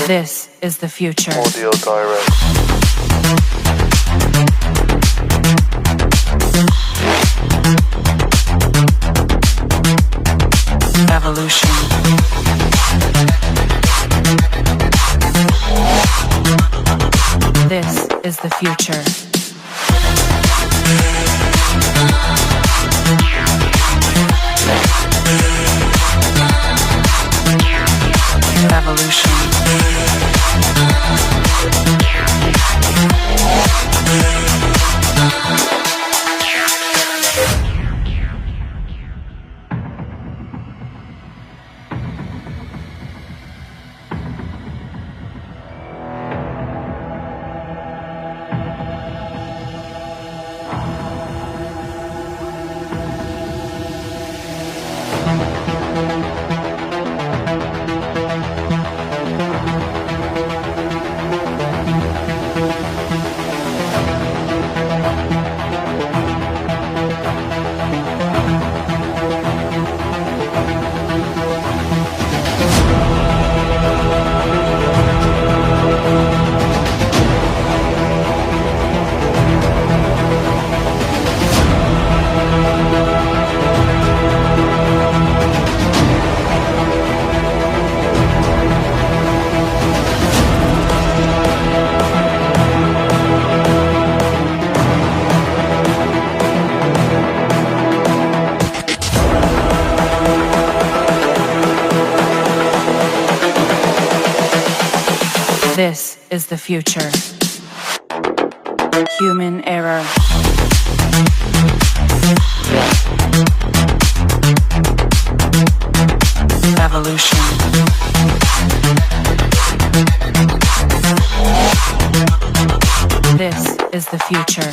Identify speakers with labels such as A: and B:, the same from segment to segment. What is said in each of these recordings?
A: This is the future.
B: Audio Direct.
A: Evolution. This is the future. Evolution. This is the future. Human error. Evolution. This is the future.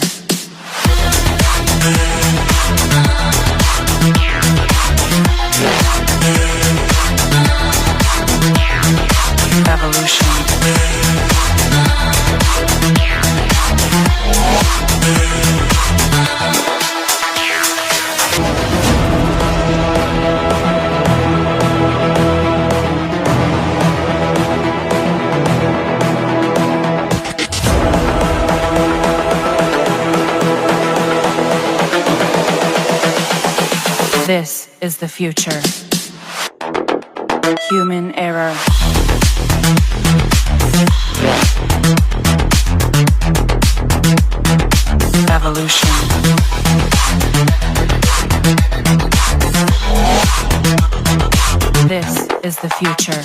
A: Evolution. This is the future. Human error. Evolution. This is the future.